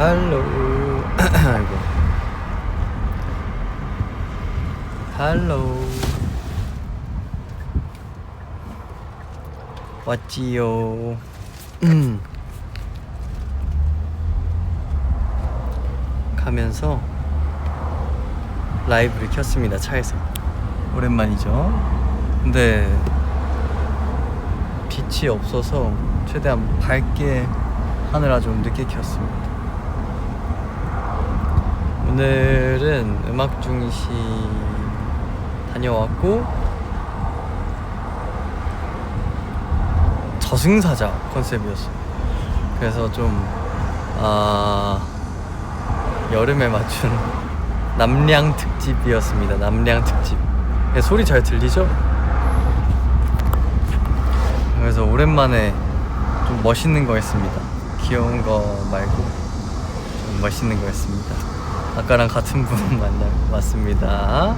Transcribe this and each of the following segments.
할로. 아이고. 할로. 왔지요. 가면서 라이브를 켰습니다. 차에서. 오랜만이죠. 근데 빛이 없어서 최대한 밝게 하느라 좀 늦게 켰습니다. 오늘은 음악 중시 다녀왔고 저승사자 컨셉이었어요. 그래서 좀 여름에 맞춘 남량 특집이었습니다. 남량 특집. 소리 잘 들리죠? 그래서 오랜만에 좀 멋있는 거 했습니다. 귀여운 거 말고 좀 멋있는 거 했습니다. 아까랑 같은 분 왔습니다.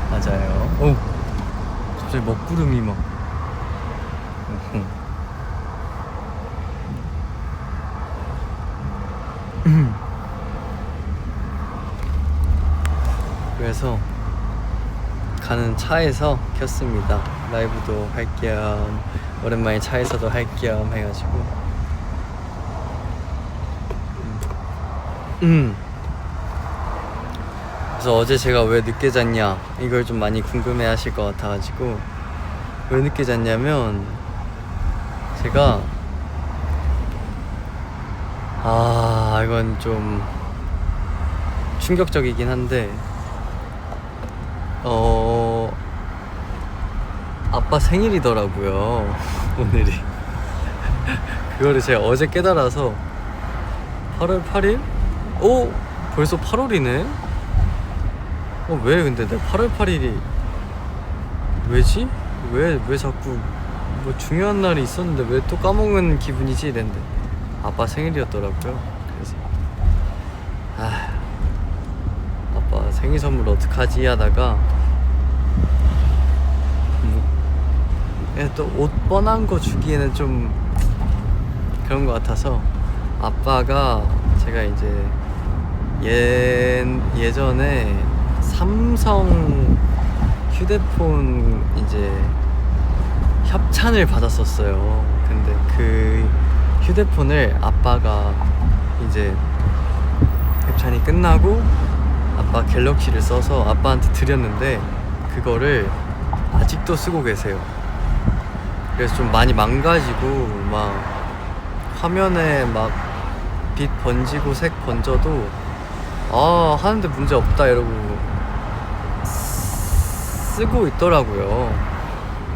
맞아요. 오, 갑자기 먹구름이 막. 그래서 가는 차에서 켰습니다. 라이브도 할 겸 오랜만에 차에서도 할 겸 해가지고 그래서 어제 제가 왜 늦게 잤냐 이걸 좀 많이 궁금해 하실 것 같아가지고 왜 늦게 잤냐면 제가 이건 좀 충격적이긴 한데 아빠 생일이더라고요. 오늘이. 그거를 제가 어제 깨달아서 8월 8일? 오! 벌써 8월이네? 왜 근데 내가 8월 8일이 왜지? 왜 자꾸 뭐 중요한 날이 있었는데 왜 또 까먹은 기분이지? 이랬는데 아빠 생일이었더라고요. 그래서 아빠 생일 선물 어떡하지 하다가 또 옷 뻔한 거 주기에는 좀 그런 거 같아서 아빠가 제가 이제 예전에 삼성 휴대폰 이제 협찬을 받았었어요. 근데 그 휴대폰을 아빠가 이제 협찬이 끝나고 아빠 갤럭시를 써서 아빠한테 드렸는데 그거를 아직도 쓰고 계세요. 그래서 좀 많이 망가지고 막 화면에 막 빛 번지고 색 번져도 하는데 문제 없다 이러고 쓰고 있더라고요.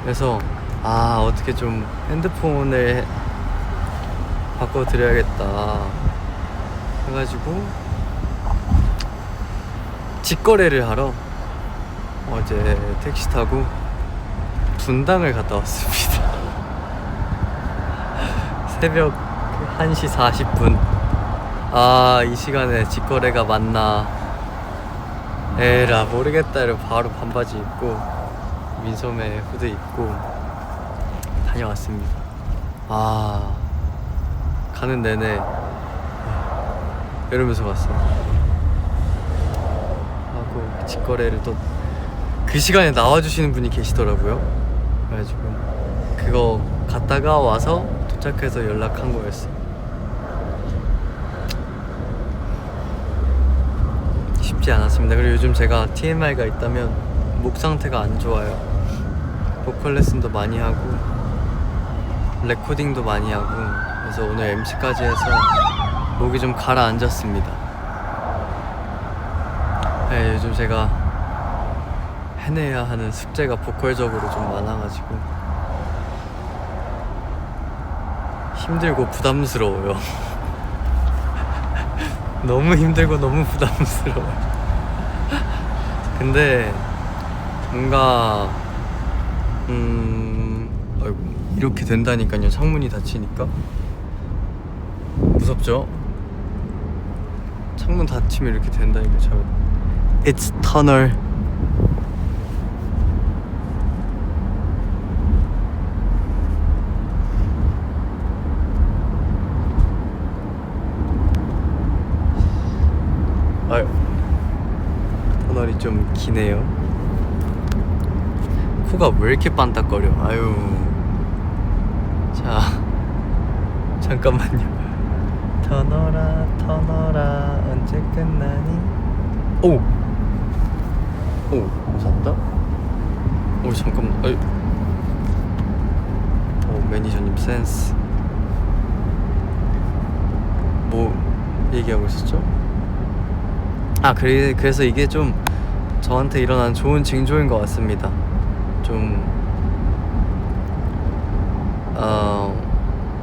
그래서 어떻게 좀 핸드폰을 바꿔드려야겠다 해가지고 직거래를 하러 어제 택시 타고 분당을 갔다 왔습니다. 새벽 1시 40분. 이 시간에 직거래가 맞나 에라 모르겠다 이러고 바로 반바지 입고 민소매 후드 입고 다녀왔습니다. 가는 내내 이러면서 갔어요. 하고 직거래를 또 그 시간에 나와주시는 분이 계시더라고요. 그래가지고 그거 갔다가 와서 도착해서 연락한 거였어요. 쉽지 않았습니다. 그리고 요즘 제가 TMI가 있다면 목 상태가 안 좋아요. 보컬 레슨도 많이 하고 레코딩도 많이 하고 그래서 오늘 MC까지 해서 목이 좀 가라앉았습니다. 네, 요즘 제가 해내야 하는 숙제가 보컬적으로 좀 많아가지고 힘들고 부담스러워요. 너무 힘들고 너무 부담스러워요. 근데 뭔가 이렇게 된다니까요. 창문이 닫히니까 무섭죠? 창문 닫히면 이렇게 된다니까. It's tunnel. 좀 기네요. 코가 왜 이렇게 반딱거려? 아유. 자, 잠깐만요. 터너라 터너라 언제 끝나니? 오! 오, 잡다? 오, 잠깐만. 아유. 오, 매니저님 센스. 뭐 얘기하고 있었죠? 아, 그래서 이게 좀 저한테 일어난 좋은 징조인 것 같습니다. 좀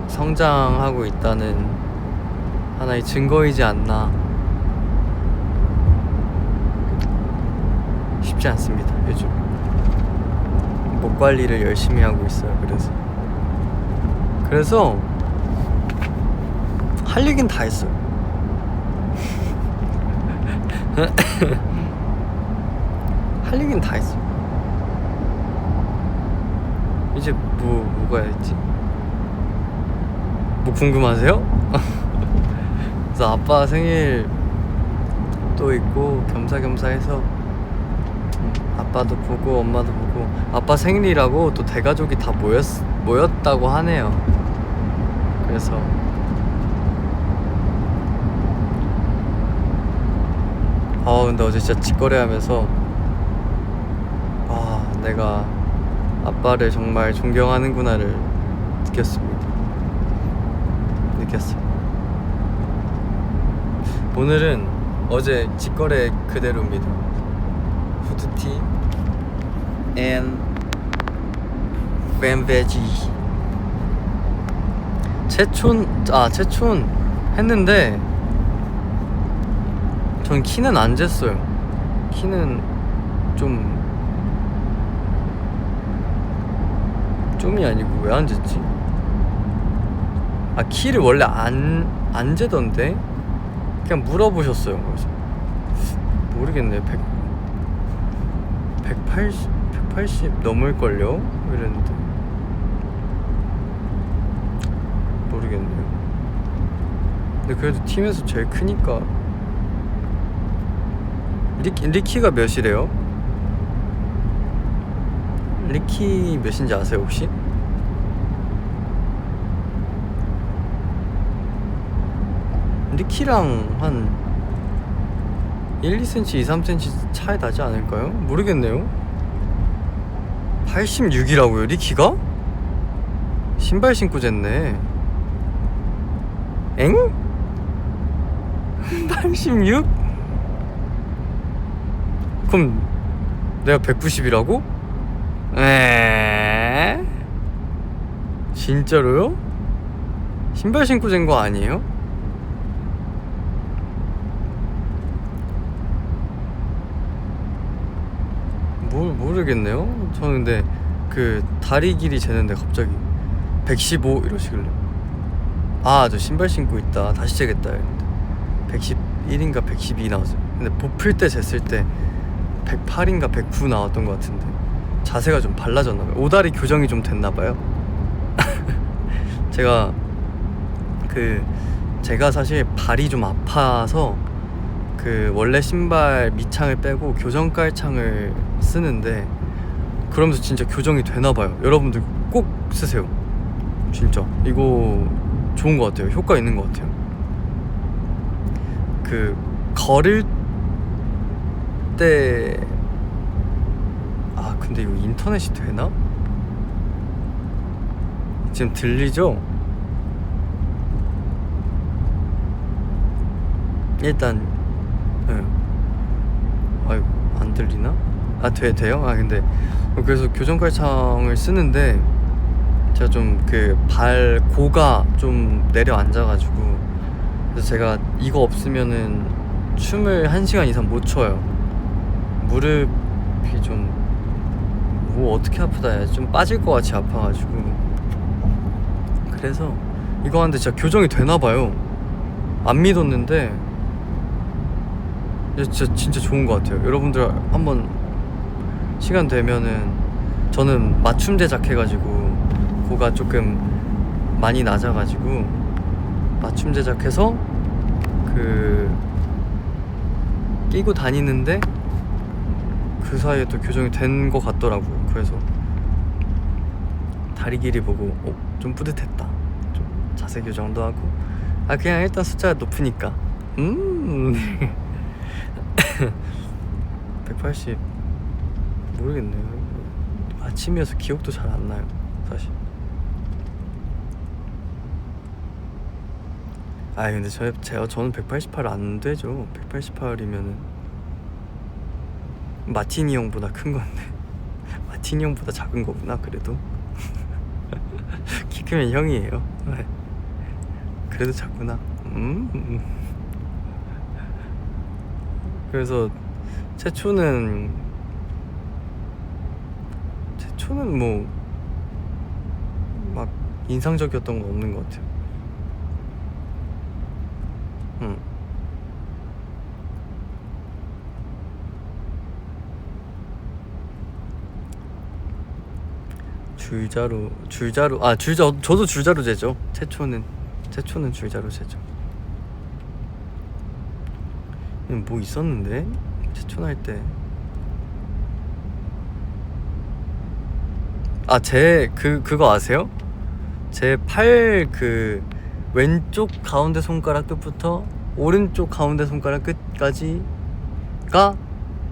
성장하고 있다는 하나의 증거이지 않나. 쉽지 않습니다, 요즘. 목 관리를 열심히 하고 있어요. 그래서 할 얘긴 다 했어요. 할 얘긴 다 했어. 이제 뭐가 있지? 뭐 궁금하세요? 그래서 아빠 생일 또 있고 겸사겸사 해서 아빠도 보고 엄마도 보고. 아빠 생일이라고 또 대가족이 다 모였다고 하네요. 그래서 근데 어제 진짜 직거래하면서 내가 아빠를 정말 존경하는구나를 느꼈어요. 오늘은 어제 직거래 그대로입니다. 후드티 and 뱀베지. 채촌 했는데 전 키는 안 쟀어요. 키는 좀이 아니고 왜 안 쟀지? 키를 원래 안 재던데? 그냥 물어보셨어요. 그래서 모르겠네요. 180 넘을걸요? 이랬는데 모르겠네요. 근데 그래도 팀에서 제일 크니까. 리키가 몇이래요? 리키 몇인지 아세요 혹시? 리키랑 한 1, 2cm, 2, 3cm 차이 나지 않을까요? 모르겠네요. 86이라고요 리키가? 신발 신고 쟀네. 엥? 86? 그럼 내가 190이라고? 진짜로요? 신발 신고 잰 거 아니에요? 모르겠네요. 저는 근데 그 다리 길이 재는데 갑자기 115 이러시길래 저 신발 신고 있다 다시 재겠다 했는데 111인가 112 나왔어요. 근데 뽑힐 때 쟀을 때 108인가 109 나왔던 것 같은데 자세가 좀 발라졌나봐요. 오다리 교정이 좀 됐나봐요. 제가 사실 발이 좀 아파서 원래 신발 밑창을 빼고 교정 깔창을 쓰는데 그러면서 진짜 교정이 되나봐요. 여러분들 꼭 쓰세요. 진짜 이거 좋은 것 같아요. 효과 있는 것 같아요. 걸을 때 근데 이거 인터넷이 되나? 지금 들리죠? 일단 아이고 안 들리나? 돼요? 근데 그래서 교정깔창을 쓰는데 제가 좀 발 고가 좀 내려앉아가지고 그래서 제가 이거 없으면은 춤을 1시간 이상 못 춰요. 무릎이 좀 어떻게 아프다 해야지, 좀 빠질 것 같이 아파가지고. 그래서 이거 하는데 진짜 교정이 되나봐요. 안 믿었는데 진짜 좋은 것 같아요. 여러분들 한번 시간 되면은, 저는 맞춤 제작해가지고 고가 조금 많이 낮아가지고 맞춤 제작해서 끼고 다니는데 그 사이에 또 교정이 된 것 같더라고요. 그래서 다리 길이 보고 좀 뿌듯했다. 좀 자세 교정도 하고 그냥 일단 숫자가 높으니까 180 모르겠네요. 아침이어서 기억도 잘 안 나요 사실. 근데 저는 188 안 되죠. 188이면은 마티니 형보다 큰 건데 마티니 형보다 작은 거구나. 그래도 키 크면 형이에요. 그래도 작구나. 그래서 최초는 뭐 막 인상적이었던 건 없는 것 같아요. 줄자로 저도 줄자로 재죠. 최초는 줄자로 재죠. 뭐 있었는데 최초 할 때 그거 아세요? 제 팔 왼쪽 가운데 손가락 끝부터 오른쪽 가운데 손가락 끝까지가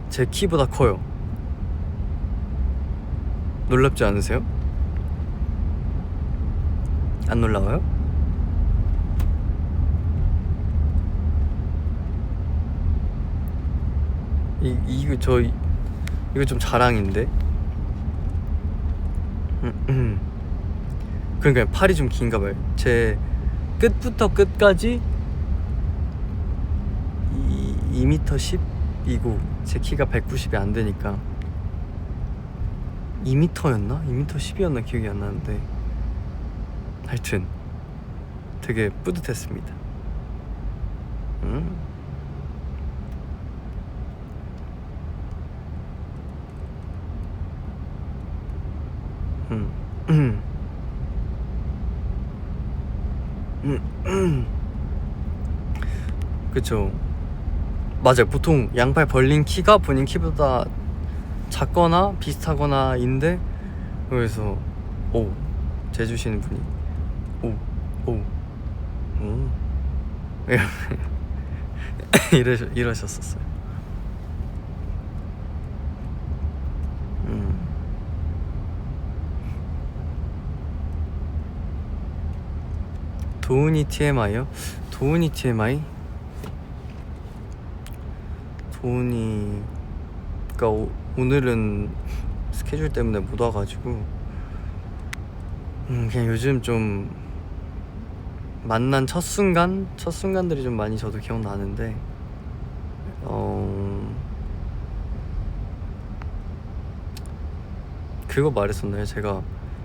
제 키보다 커요. 놀랍지 않으세요? 안 놀라워요? 이거 좀 자랑인데. 그러니까 팔이 좀 긴가 봐요. 제 끝부터 끝까지 2m 10이고 제 키가 190이 안 되니까 2m였나? 2m 10이었나 기억이 안 나는데 하여튼 되게 뿌듯했습니다. 그쵸. 맞아요. 보통 양팔 벌린 키가 본인 키보다 작거나 비슷하거나인데, 그래서 재주시는 분이 이러셨었어요. 도훈이 TMI요? 도훈이 TMI? 도훈이가 오늘은 스케줄 때문에 못 와가지고 그냥 요즘 좀 만난 첫 순간들이 좀 많이 저도 기억나는데 그거 말했었나요? 제가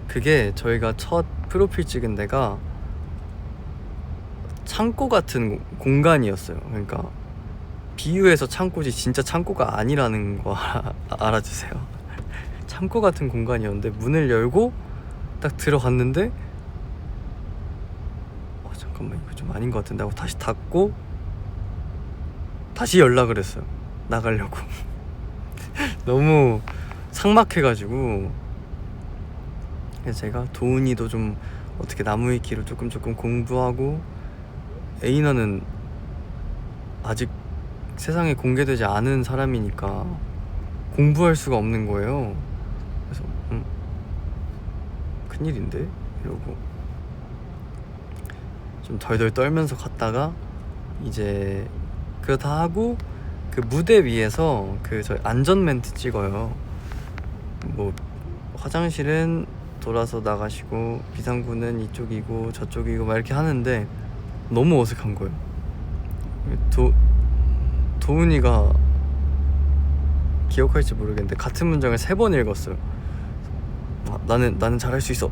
그게 저희가 첫 프로필 찍은 데가 창고 같은 공간이었어요. 그러니까 비유해서 창고지 진짜 창고가 아니라는 거 알아주세요. 창고 같은 공간이었는데 문을 열고 딱 들어갔는데 잠깐만 이거 좀 아닌 것 같은데 하고 다시 닫고 다시 연락을 했어요. 나가려고. 너무 삭막해가지고. 그래서 제가 도훈이도 좀 어떻게 나무위키로 조금 공부하고, 에이나는 아직 세상에 공개되지 않은 사람이니까 공부할 수가 없는 거예요. 그래서 큰일인데? 이러고 좀 덜덜 떨면서 갔다가 이제 그거 다 하고 그 무대 위에서 저희 안전 멘트 찍어요. 뭐 화장실은 돌아서 나가시고 비상구는 이쪽이고 저쪽이고 막 이렇게 하는데 너무 어색한 거예요. 도훈이가 기억할지 모르겠는데 같은 문장을 3번 읽었어요. 나는 잘할 수 있어.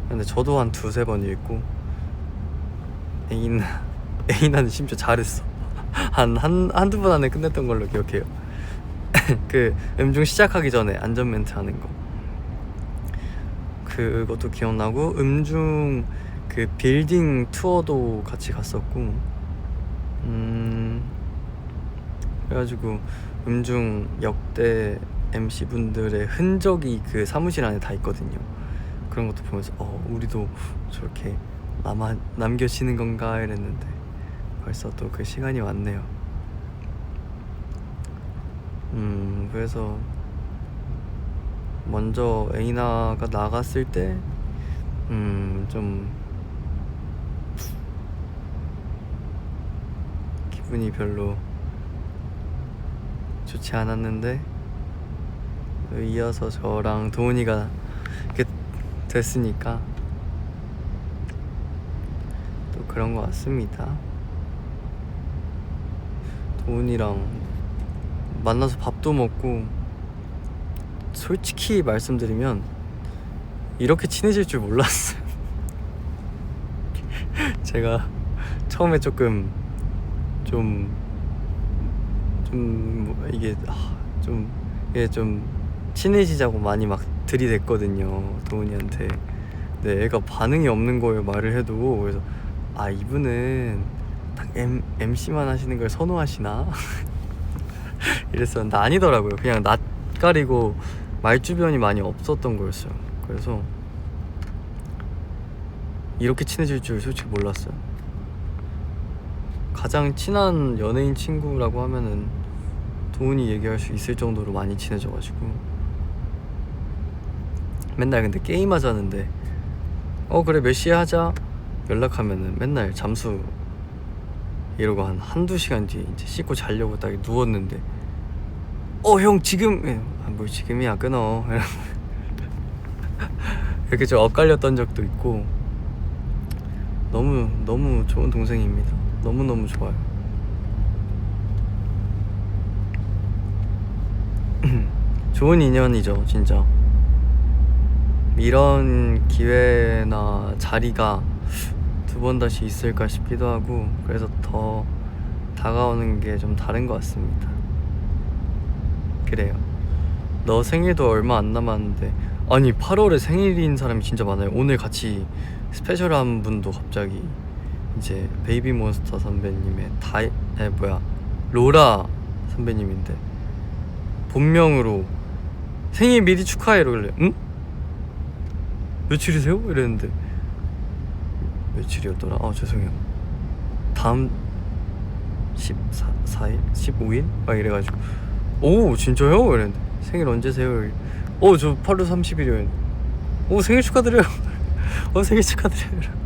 근데 저도 한 2-3번 읽고, 에이나는 심지어 잘했어. 한두 번 안에 끝냈던 걸로 기억해요. 그 음중 시작하기 전에 안전 멘트 하는 거, 그것도 기억나고, 음중 그 빌딩 투어도 같이 갔었고, 그래가지고 음중 역대 MC분들의 흔적이 그 사무실 안에 다 있거든요. 그런 것도 보면서 우리도 저렇게 남겨지는 건가 이랬는데 벌써 또 그 시간이 왔네요. 그래서 먼저 에이나가 나갔을 때 좀 기분이 별로 좋지 않았는데 이어서 저랑 도훈이가 이렇게 됐으니까 또 그런 것 같습니다. 도훈이랑 만나서 밥도 먹고, 솔직히 말씀드리면 이렇게 친해질 줄 몰랐어요. 제가 처음에 이게 좀 친해지자고 많이 막 들이댔거든요, 도훈이한테. 근데 애가 반응이 없는 거예요, 말을 해도. 그래서 이분은 딱 MC만 하시는 걸 선호하시나? 이랬었는데 아니더라고요. 그냥 낯가리고 말주변이 많이 없었던 거였어요. 그래서 이렇게 친해질 줄 솔직히 몰랐어요. 가장 친한 연예인 친구라고 하면은 도훈이 얘기할 수 있을 정도로 많이 친해져가지고 맨날 근데 게임 하자는데 그래 몇 시에 하자 연락하면은 맨날 잠수 이러고 한두 시간 뒤에 이제 씻고 자려고 딱 누웠는데 형 지금 뭘 지금이야 끊어 이렇게 좀 엇갈렸던 적도 있고 너무 좋은 동생입니다. 너무너무 좋아요. 좋은 인연이죠 진짜. 이런 기회나 자리가 두 번 다시 있을까 싶기도 하고, 그래서 더 다가오는 게 좀 다른 것 같습니다. 그래요. 너 생일도 얼마 안 남았는데, 아니 8월에 생일인 사람이 진짜 많아요. 오늘 같이 스페셜한 분도 갑자기 이제 베이비몬스터 선배님의 로라 선배님인데 본명으로 생일 미리 축하해 이러길래 응? 며칠이세요? 이랬는데 며칠이었더라? 죄송해요. 다음 14일? 15일? 막 이래가지고 오 진짜요? 이랬는데 생일 언제세요? 저 8월 30일이요. 생일 축하드려요. 생일 축하드려요.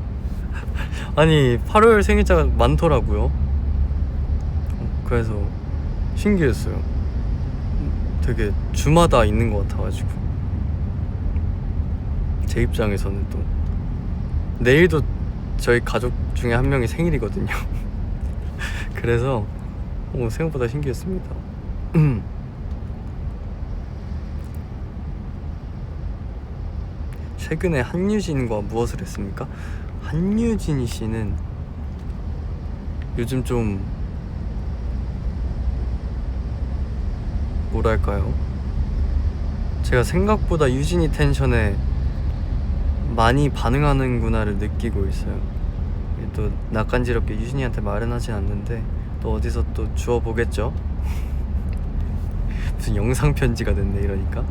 아니 8월 생일자가 많더라고요. 그래서 신기했어요. 되게 주마다 있는 것 같아가지고 제 입장에서는 또 내일도 저희 가족 중에 한 명이 생일이거든요. 그래서 생각보다 신기했습니다. 최근에 한유진과 무엇을 했습니까? 한유진 씨는 요즘 좀 뭐랄까요? 제가 생각보다 유진이 텐션에 많이 반응하는구나를 느끼고 있어요. 또 낯간지럽게 유진이한테 말은 하진 않는데 또 어디서 또 주워보겠죠? 무슨 영상 편지가 됐네 이러니까.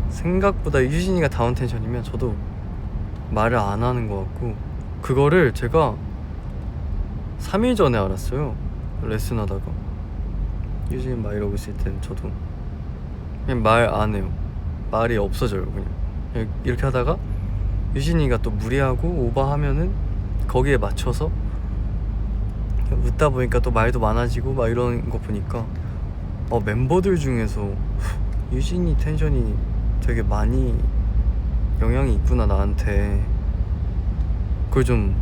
생각보다 유진이가 다운 텐션이면 저도 말을 안 하는 것 같고, 그거를 제가 3일 전에 알았어요. 레슨 하다가 유진이 막 이러고 있을 때는 저도 그냥 말 안 해요. 말이 없어져요. 그냥 이렇게 하다가 유진이가 또 무리하고 오버하면은 거기에 맞춰서 웃다 보니까 또 말도 많아지고 막 이런 거 보니까 멤버들 중에서 유진이 텐션이 되게 많이 영향이 있구나 나한테. 그걸 좀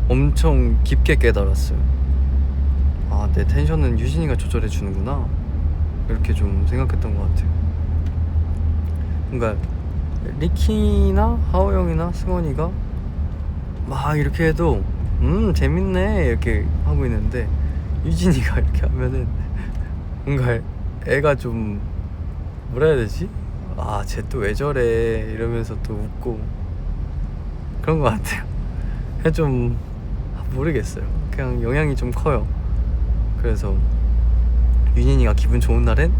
엄청 깊게 깨달았어요. 내 텐션은 유진이가 조절해 주는구나 이렇게 좀 생각했던 것 같아요. 그러니까 리키나 하오 형이나 승원이가 막 이렇게 해도 재밌네 이렇게 하고 있는데 유진이가 이렇게 하면은 뭔가 애가 좀 뭐라 해야 되지? 쟤 또 왜 저래 이러면서 또 웃고 그런 것 같아요. 그냥 좀 모르겠어요. 그냥 영향이 좀 커요. 그래서 윤인이가 기분 좋은 날엔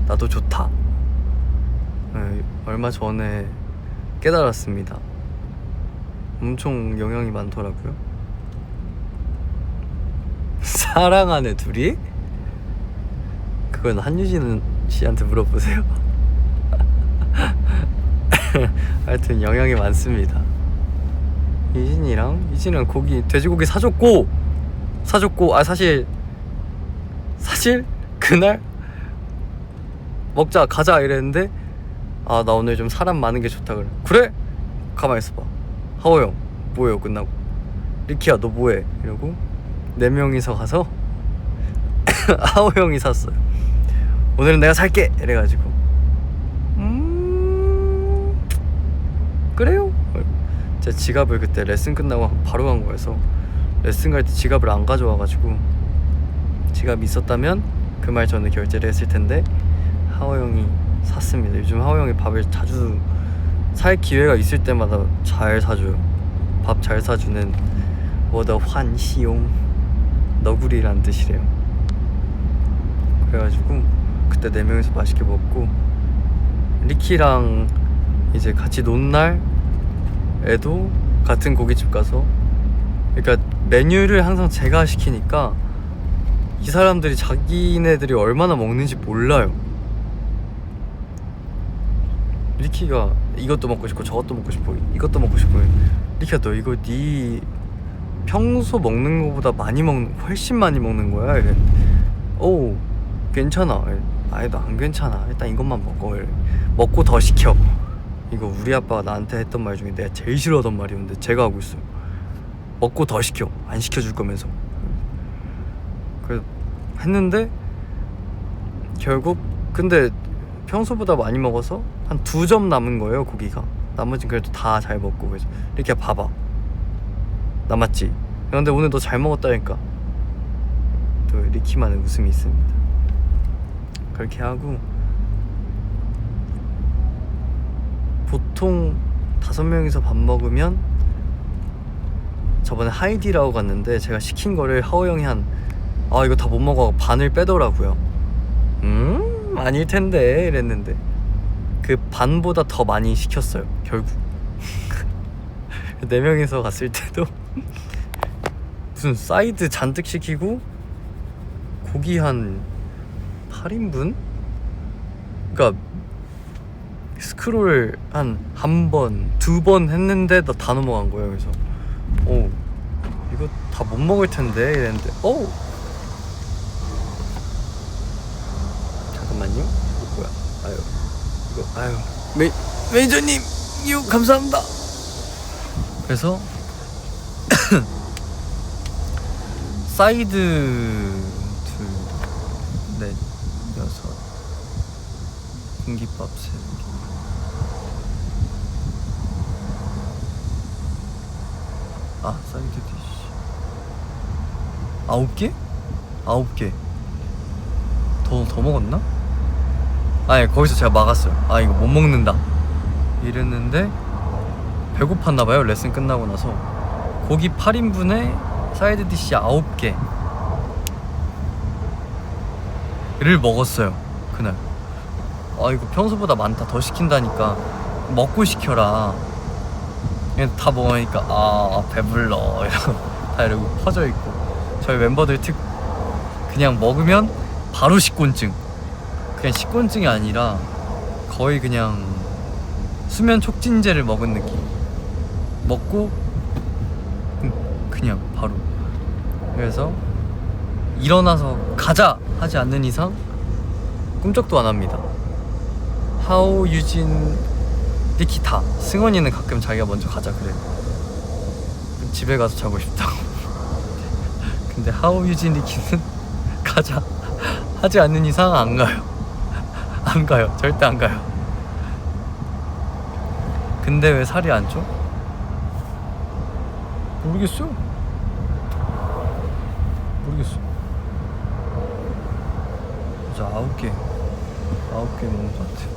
나도 좋다. 얼마 전에 깨달았습니다. 엄청 영향이 많더라고요. 사랑하네 둘이? 그건 한유진 씨한테 물어보세요. 하여튼 영향이 많습니다. 유진이랑 고기 돼지고기 사줬고 사실 그날 먹자 가자 이랬는데 아 나 오늘 좀 사람 많은 게 좋다 그래 가만히 있어봐 하오 형 뭐해요 끝나고 리키야 너 뭐해 이러고 4명이서 가서 하오 형이 샀어요. 오늘은 내가 살게 이래가지고 그래요? 제 지갑을 그때 레슨 끝나고 바로 간 거여서 레슨 갈 때 지갑을 안 가져와가지고 지갑이 있었다면 그 말 전에 결제를 했을 텐데 하오 형이 샀습니다. 요즘 하오 형이 밥을 자주 살 기회가 있을 때마다 잘 사줘요. 밥 잘 사주는 워더 환시용 너구리란 뜻이래요. 그래가지고 그때 4명이서 맛있게 먹고 리키랑 이제 같이 논 날에도 같은 고깃집 가서 그러니까 메뉴를 항상 제가 시키니까 이 사람들이 자기네들이 얼마나 먹는지 몰라요. 리키가 이것도 먹고 싶고 저것도 먹고 싶고 이것도 먹고 싶고 리키야 너 이거 네 평소 먹는 거보다 훨씬 많이 먹는 거야 이래. 오 괜찮아. 아니 너 안 괜찮아 일단 이것만 먹고 더 시켜. 이거 우리 아빠가 나한테 했던 말 중에 내가 제일 싫어하던 말이었는데 제가 하고 있어요. 먹고 더 시켜 안 시켜줄 거면서. 그래서 했는데 결국 근데 평소보다 많이 먹어서 한 2점 남은 거예요 고기가. 나머지는 그래도 다 잘 먹고. 그래서 이렇게 봐봐 남았지. 근데 오늘 너 잘 먹었다니까. 또 리키만의 웃음이 있습니다. 그렇게 하고 보통 5명이서 밥 먹으면 저번에 하이디라고 갔는데 제가 시킨 거를 하오 형이 이거 다 못 먹어 반을 빼더라고요. 아닐 텐데 이랬는데 그 반보다 더 많이 시켰어요 결국. 4명이서 갔을 때도 무슨 사이드 잔뜩 시키고 고기 한 8인분? 그니까 스크롤 한 번, 2번 했는데 나 다 넘어간 거예요. 그래서 이거 다 못 먹을 텐데 이랬는데 잠깐만요. 이거 뭐야? 매니저님 감사합니다. 그래서 사이드 2, 4, 6 공깃밥 3개 사이드 디쉬 9개? 9개 더 먹었나? 아니 거기서 제가 막았어요. 이거 못 먹는다 이랬는데 배고팠나봐요. 레슨 끝나고 나서 고기 8인분에 사이드 디쉬 9개를 먹었어요 그날. 이거 평소보다 많다 더 시킨다니까 먹고 시켜라. 다 먹으니까 배불러 이러고 다 이러고 퍼져있고 저희 멤버들 그냥 먹으면 바로 식곤증. 그냥 식곤증이 아니라 거의 그냥 수면 촉진제를 먹은 느낌. 먹고 그냥 바로. 그래서 일어나서 가자 하지 않는 이상 꿈쩍도 안 합니다. 하오, 유진, 리키 다. 승원이는 가끔 자기가 먼저 가자 그래. 집에 가서 자고 싶다고. 근데 하오, 유진, 리키는 가자 하지 않는 이상 안 가요. 안 가요. 절대 안 가요. 근데 왜 살이 안 쪄? 모르겠어. 자 9개 먹은 것 같아.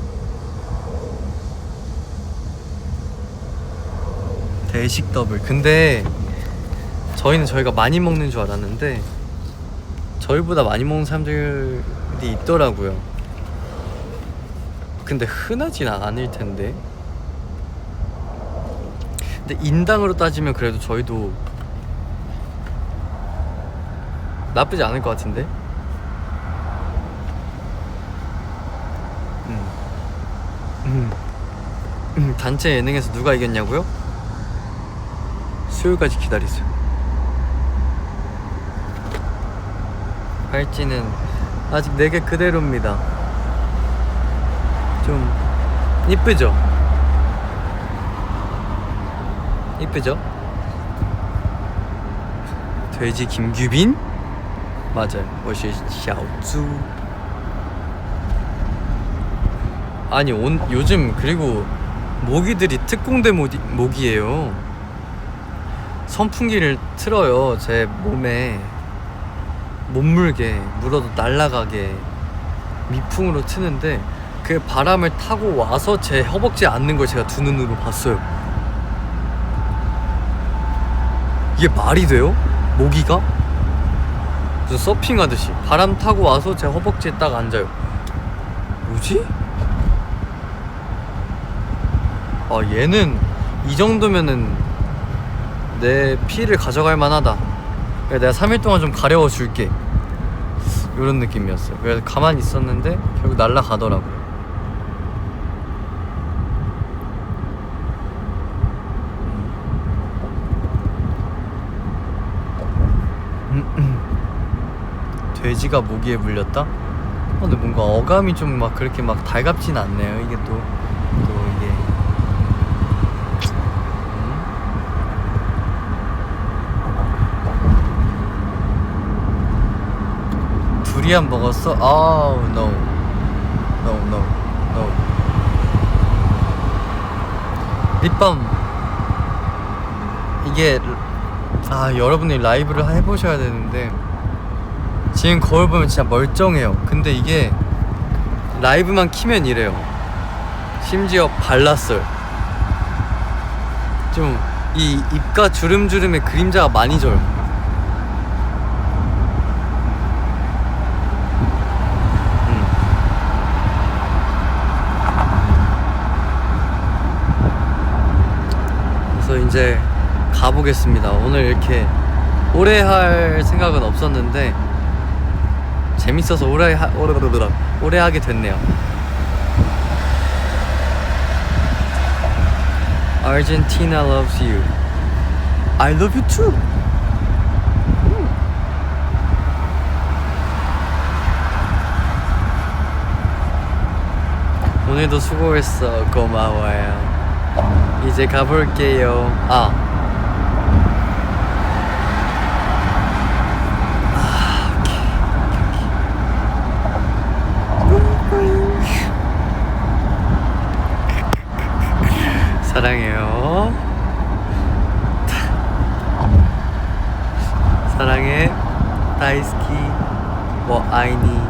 대식 더블. 근데 저희가 많이 먹는 줄 알았는데 저희보다 많이 먹는 사람들이 어디 있더라고요. 근데 흔하진 않을 텐데. 근데 인당으로 따지면 그래도 저희도 나쁘지 않을 것 같은데. 단체 예능에서 누가 이겼냐고요? 수요일까지 기다리세요. 팔찌는 아직 4개 그대로입니다. 좀 이쁘죠? 이쁘죠? 돼지 김규빈? 맞아요. 我是小猪. 아니 요즘 그리고 모기들이 특공대 모기예요. 선풍기를 틀어요. 제 몸에 못 물게, 물어도 날아가게 미풍으로 트는데 그 바람을 타고 와서 제 허벅지에 앉는 걸 제가 두 눈으로 봤어요. 이게 말이 돼요? 모기가? 무슨 서핑하듯이 바람 타고 와서 제 허벅지에 딱 앉아요. 뭐지? 아, 얘는 이 정도면은 내 피를 가져갈 만하다. 내가 3일 동안 좀 가려워 줄게, 이런 느낌이었어요. 그래서 가만히 있었는데 결국 날아가더라고요. 돼지가 모기에 물렸다? 근데 뭔가 어감이 좀 막 그렇게 막 달갑진 않네요. 이게 또 이게 두리안 먹었어? Oh no no no no. 립밤 이게 여러분이 라이브를 해보셔야 되는데 지금 거울 보면 진짜 멀쩡해요. 근데 이게 라이브만 키면 이래요. 심지어 발랐어요. 좀 이 입가 주름주름에 그림자가 많이 져요. 그래서 이제 가보겠습니다. 오늘 이렇게 오래 할 생각은 없었는데 재밌어서 오래 하게 됐네요. Argentina loves you. I love you too. 오늘도 수고했어. 고마워요. 이제 가볼게요. 사랑해요. 사랑해. 다이스키. 뭐 아이니.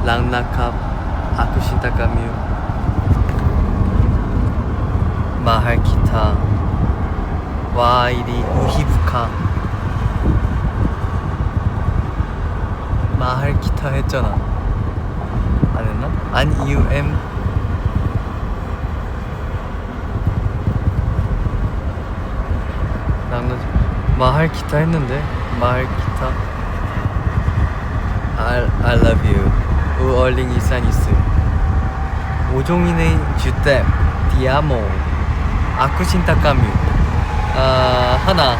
랑나캅. 아쿠신타카뮤. 마할키타. 와이리 우히부카. 마할키타 했잖아. 안 했나? 안이유엠. 마할키타 했는데. 마할키타. I love you. 우얼링 이사니스. 오종이네 주댐. 디아모. 아쿠신타카뮤. 하나.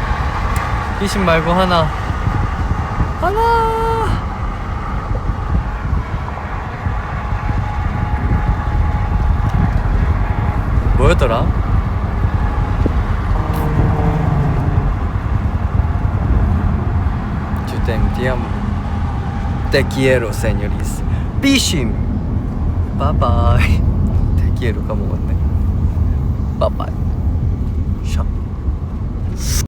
피신 말고 하나. 뭐였더라? Te amo. Te quiero, señoris. Bishim. Bye bye. Te quiero 까먹었네. Bye bye. 샵.